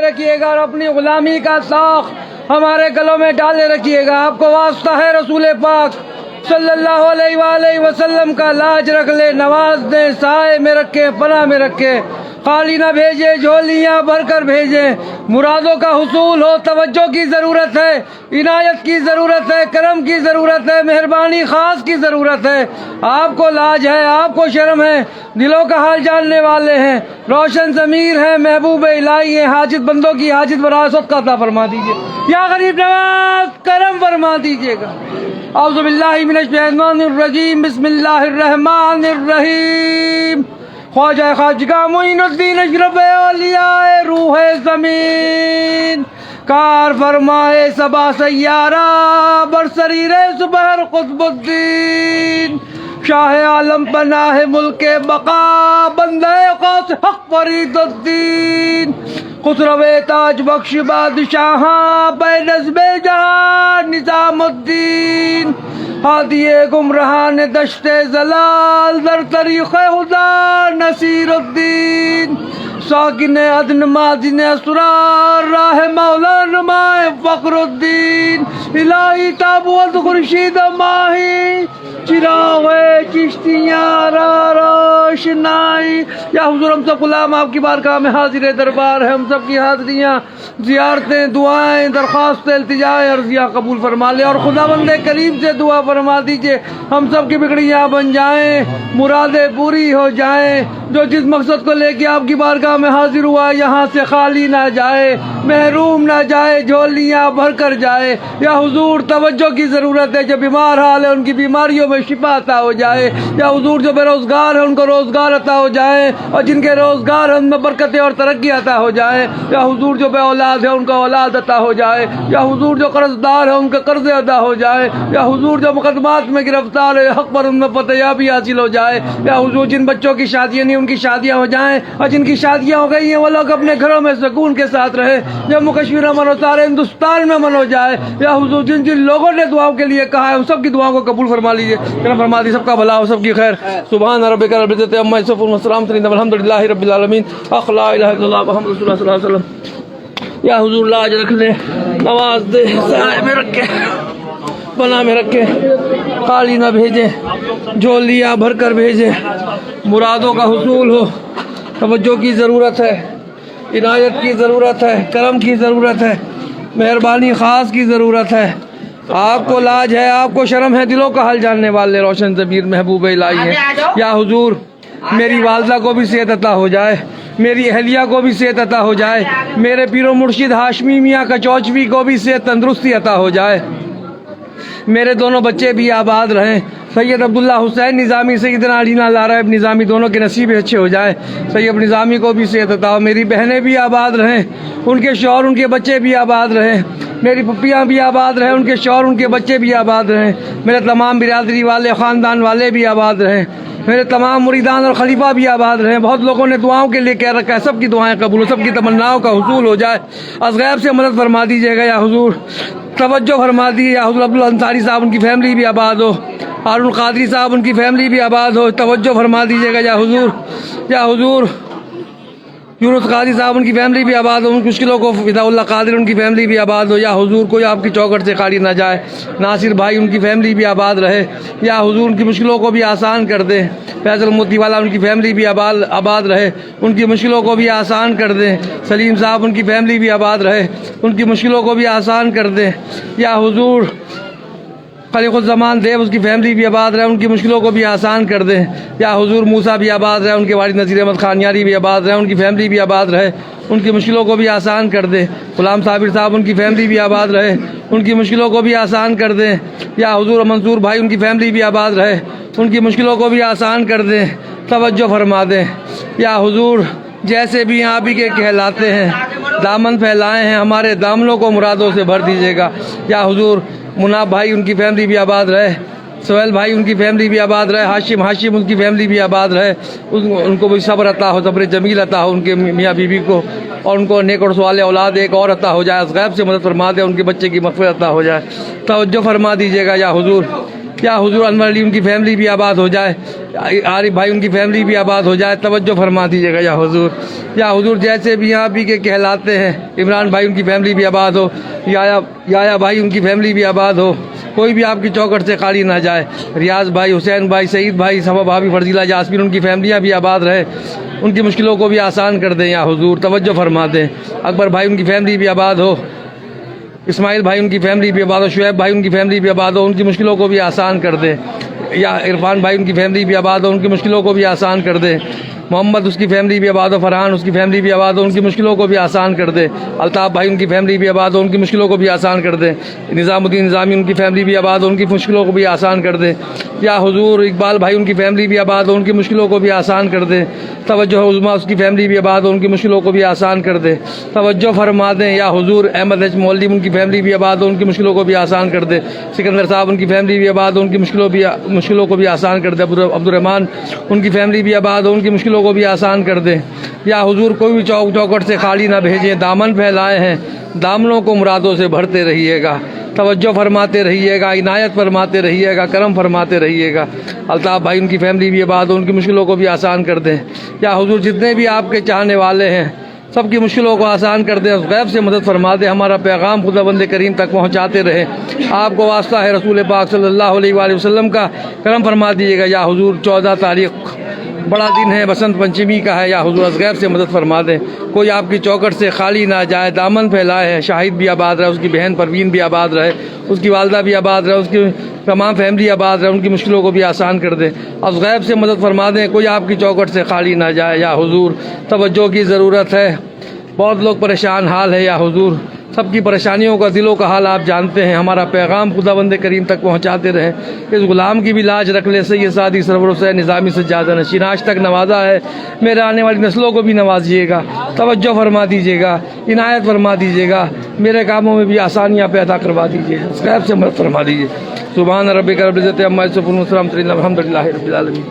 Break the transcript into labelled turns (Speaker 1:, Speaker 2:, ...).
Speaker 1: रखिएगा और अपनी गुलामी का साख हमारे गलों में डाले रखिएगा। आपको वास्ता है रसूल पाक सल्लल्लाहु अलैहि वसल्लम का लाज रख ले, नवाज दे, साए में रखे, पनाह में रखे, खाली न भेजे, झोलियाँ भर कर भेजे। मुरादों का हुसूल हो, तवज्जो की ज़रूरत है, इनायत की ज़रूरत है, करम की ज़रूरत है, मेहरबानी ख़ास की ज़रूरत है। आपको लाज है, आपको शर्म है, दिलों का हाल जानने वाले हैं, रोशन ज़मीर है, महबूब इलाही है। हाजित बंदों की हाजित वरासत का अता फरमा दीजिए या गरीब नवाज, करम फरमा दीजिएगा। औज़ु बिल्लाहि मिनश शैतानिर रजीम, बिस्मिल्लाहिर रहमानिर रहीम। ख्वाजा खाजगा मोइनुद्दीन अशरफ औलियाए रूहे ज़मीन, कार फरमाए सबा सैयारा, बरसरीरे सुबहर कुतुबुद्दीन, शाह आलम पनाह मुल्के बका, बंदे क़ौस हक़ फरीदुद्दीन, खुसरवे ताज बख्श बादशाह, बेनज़्बे जहां निज़ामुद्दीन, हादिये गुमराहान दश्ते जलाल, दर तरीक़े खुदा नसीरुद्दीन, साकिने अदन मादिने असरार, राह मौला नुमाए फ़ख्रुद्दीन, इलाही ताबूत खुर्शीद माही, चिराग़े चिश्तियाँ रोशनाई। या हुज़ूर हम सब गुलाम आपकी बारगाह में हाजिर दरबार है, हम सब की हाज़रियाँ, ज़ियारतें, दुआएँ, दरख्वास्तें, इल्तिजाएँ, अर्ज़ियाँ कबूल फरमा ले और खुदावंदे करीम से दुआ फरमा दीजिए हम सब की बिगड़ियाँ बन जाएँ, मुरादें पूरी हो जाएँ। जो जिस मकसद को लेके आपकी बारगाह में हाजिर हुआ है यहाँ से खाली ना जाए, महरूम ना जाए, झोलियाँ भर कर जाए। या हुजूर तवज्जो की ज़रूरत है, जो बीमार हाल है उनकी बीमारियों में शिफा अता हो जाए। या हुजूर जो बेरोज़गार है उनको रोज़गार अता हो जाए और जिनके रोज़गार है उनमें बरकतें और तरक्की अता हो जाए। या हुजूर जो बे औलाद है उनको औलाद अता हो जाए। या हुजूर जो कर्जदार है उनके कर्जे अदा हो जाए। या हुजूर जो मुकदमात में गिरफ्तार है हक़ पर उनमें फतयाबी हासिल हो जाए। या हुजूर जिन बच्चों की शादियाँ नहीं उनकी शादियाँ हो जाएँ और जिनकी शादियाँ हो गई हैं वो लोग अपने घरों में सुकून के साथ रहे। जम्मू कश्मीर में मनो, सारे हिंदुस्तान में मनो जाए। या हुजूर जिन जिन लोगों ने दुआओं के लिए कहा है उन सबकी दुआओं को कबूल फरमा लीजिए, करम फरमा दी, सबका भला हो, सबकी खैर। सुभान रब्बिका रब्बिल इज़्ज़ति अम्मा यसिफून व सलामुन अलहम्दुलिल्लाहि रब्बिल आलमीन। अला इलाहा इल्लल्लाह मुहम्मदुर रसूलुल्लाह सल्लल्लाहु अलैहि वसल्लम। या हुजूर लाज रख ले, नवाज दे, साए में रखे, पनाह में रखे, खाली ना भेजे, झोलियाँ भर कर भेजे। मुरादों का हुसूल हो, तवज्जो की ज़रूरत है, इनायत की ज़रूरत है, करम की ज़रूरत है, मेहरबानी ख़ास की ज़रूरत है। आपको लाज है, आपको शर्म है, दिलों का हाल जानने वाले रोशन ज़मीर महबूब इलाही है। या हुजूर मेरी वालदा को भी सेहत अता हो जाए, मेरी अहलिया को भी सेहत अता हो जाए, मेरे पीरो मुर्शिद हाशमी मियाँ कचौचवी को भी सेहत तंदुरुस्ती अता हो जाए, मेरे दोनों बच्चे भी आबाद रहें। सैयद अब्दुल्ला हुसैन निज़ामी, सैयदना अली लारा इब्न निज़ामी, दोनों के नसीब अच्छे हो जाए। सैयद निज़ामी को भी सेहत अता हो, मेरी बहनें भी आबाद रहें, उनके शौहर उनके बच्चे भी आबाद रहें, मेरी पप्पियाँ भी आबाद रहें, उनके शौहर उनके बच्चे भी आबाद रहें, मेरे तमाम बिरादरी वाले ख़ानदान वाले भी आबाद रहें, मेरे तमाम मुरीदान और खलीफा भी आबाद रहें। बहुत लोगों ने दुआओं के लिए कह रखा है, सबकी दुआएं कबूल हो, सबकी तमन्नाओं का हुसूल हो जाए। अज़गैब से मदद फरमा दीजिएगा या हुजूर, तवज्जो फरमा दी। या हुजूर अब्दुल अंसारी साहब उनकी फैमिली भी आबाद हो, हारून कादरी साहब उनकी फैमिली भी आबाद हो, तवज्जो फरमा दीजिएगा या हुजूर। या हुजूर यूनुस कादरी साहब उनकी फैमिली भी आबाद हो, उन मुश्किलों को फिदाउल्लाह कादिर उनकी फैमिली भी आबाद हो। या हुजूर कोई आपकी चौखट से खाली ना जाए, नासिर भाई उनकी फैमिली भी आबाद रहे। या हुजूर उनकी मुश्किलों को भी आसान कर दे, फैसल मोती वाला उनकी फैमिली भी आबाद रहे, उनकी मुश्किलों को भी आसान कर दें। सलीम साहब उनकी फैमिली भी आबाद रहे, उनकी मुश्किलों को भी आसान कर दें। या हुजूर खलीक़ुज़्ज़मान देव उसकी फैमिली भी आबाद रहे, उनकी मुश्किलों को भी आसान कर दें। या हुजूर मूसा भी आबाद रहे, उनके वालिद नज़ीर अहमद खान यारी भी आबाद रहे, उनकी फैमिली भी आबाद रहे, उनकी मुश्किलों को भी आसान कर दें। गुलाम साबिर साहब उनकी फैमिली भी आबाद रहे, उनकी मुश्किलों को भी आसान कर दें। या हुजूर मंसूर भाई उनकी फैमिली भी आबाद रहे, उनकी मुश्किलों को भी आसान कर दें, तवज्जो फरमा दें। या हुजूर जैसे भी आप ही के कहलाते हैं, दामन फैलाए हैं, हमारे दामनों को मुरादों से भर दीजिएगा। या हुजूर मुनाब भाई उनकी फैमिली भी आबाद रहे, सोहेल भाई उनकी फैमिली भी आबाद रहे, हाशिम उनकी फैमिली भी आबाद रहे, उनको भी सब्र अता हो, सब्र जमील अता हो उनके मियाँ बीवी को, और उनको नेक और सवाले औलाद एक और अता हो जाए। गैब से मदद फरमा दे, उनके बच्चे की मग़फ़िरत अता हो जाए, तवज्जो फरमा दीजिएगा। या हुजूर या हुजूर अनवर अली उनकी फैमिली भी आबाद हो जाए, आरिफ भाई उनकी फैमिली भी आबाद हो जाए, तवज्जो फरमा दीजिएगा या हुजूर। या हुजूर जैसे भी यहाँ भी के कहलाते हैं, इमरान भाई उनकी फैमिली भी आबाद हो, याया भाई उनकी फैमिली भी आबाद हो, कोई भी आपकी चौखट से खाली ना जाए। रियाज भाई, हुसैन भाई, सईद भाई, सबा भाभी, फर्जीला, जासमीन, उनकी फैमिलियाँ भी आबाद रहे, उनकी मुश्किलों को भी आसान कर दें या हुजूर, तवज्जो फरमा दें। अकबर भाई उनकी फैमिली भी आबाद हो, इस्माइल भाई उनकी फैमिली भी आबाद हो, शुएब भाई उनकी फैमिली भी आबाद हो, उनकी मुश्किलों को भी आसान कर दे। या इरफान भाई उनकी फैमिली भी आबाद हो, उनकी मुश्किलों को भी आसान कर दे। मोहम्मद उसकी फैमिली भी आबाद हो, फरहान उसकी फैमिली भी आबाद हो, उनकी मुश्किलों को भी आसान कर दे। अल्ताफ़ भाई उनकी फैमिली भी आबाद हो, उनकी मुश्किलों को भी आसान कर दे। निज़ामुद्दीन निज़ामी उनकी फैमिली भी आबाद हो, उनकी मुश्किलों को भी आसान कर दे। या हुजूर इकबाल भाई उनकी फैमिली भी आबाद हो, उनकी मुश्किलों को भी आसान कर दे। तवज्जो उज़्मा उसकी फैमिली भी आबाद हो, उनकी मुश्किलों को भी आसान कर दे, तवज्जो फरमा दें। या हुजूर अहमद एच मौलवी उनकी फैमिली भी आबाद हो, उनकी मुश्किलों को भी आसान कर दे। सिकंदर साहब उनकी फैमिली भी आबाद हो, उनकी मुश्किलों को भी आसान कर दे। अब्दुर्रहमान उनकी फैमिली भी आबाद हो, उनकी मुश्किलों को भी आसान कर दे। या हुजूर कोई भी चौखट से खाली ना भेजें, दामन फैलाए हैं, दामनों को मुरादों से भरते रहिएगा, तवज्जो फरमाते रहिएगा, इनायत फरमाते रहिएगा, करम फरमाते रहिएगा। अल्ताफ़ भाई उनकी फैमिली भी आबाद हो, उनकी मुश्किलों को भी आसान कर दें। या हुजूर जितने भी आपके चाहने वाले हैं सबकी मुश्किलों को आसान कर दें, उस गैब से मदद फरमा दे, हमारा पैगाम खुदाबंद करीम तक पहुँचाते रहे। आपको वास्ता है रसूल पाक सल्लल्लाहु अलैहि वसल्लम का, करम फरमा दीजिएगा। या हुजूर 14 तारीख़ बड़ा दिन है, बसंत पंचमी का है, या हुजूर अस गैब से मदद फरमा दें, कोई आपकी चौखट से खाली ना जाए, दामन फैलाए है। शाहिद भी आबाद रहे, उसकी बहन परवीन भी आबाद रहे, उसकी वालदा भी आबाद रहे, उसकी तमाम फैमिली आबाद रहे, उनकी मुश्किलों को भी आसान कर दें, अस गैब से मदद फरमा दें, कोई आपकी चौखट से खाली ना जाए। या हुजूर तवज्जो की ज़रूरत है, बहुत लोग परेशान हाल है। या हुजूर सबकी परेशानियों का, दिलों का हाल आप जानते हैं, हमारा पैगाम खुदाबंद करीम तक पहुँचाते रहें। इस गुलाम की भी लाज रख ले, सैयद सादी सरवर हुसैन निज़ामी सज्जादा नशीन आज तक नवाजा है, मेरे आने वाली नस्लों को भी नवाजिएगा, तवज्जो फरमा दीजिएगा, इनायत फरमा दीजिएगा, मेरे कामों में भी आसानियाँ पैदा करवा दीजिए, गैब से मदद फरमा दीजिए। सुभान रब्बिक रब्बिल इज़्ज़ति अम्मा यसिफून व सलामुन अलल मुरसलीन वल्हम्दुलिल्लाहि रब्बिल आलमीन।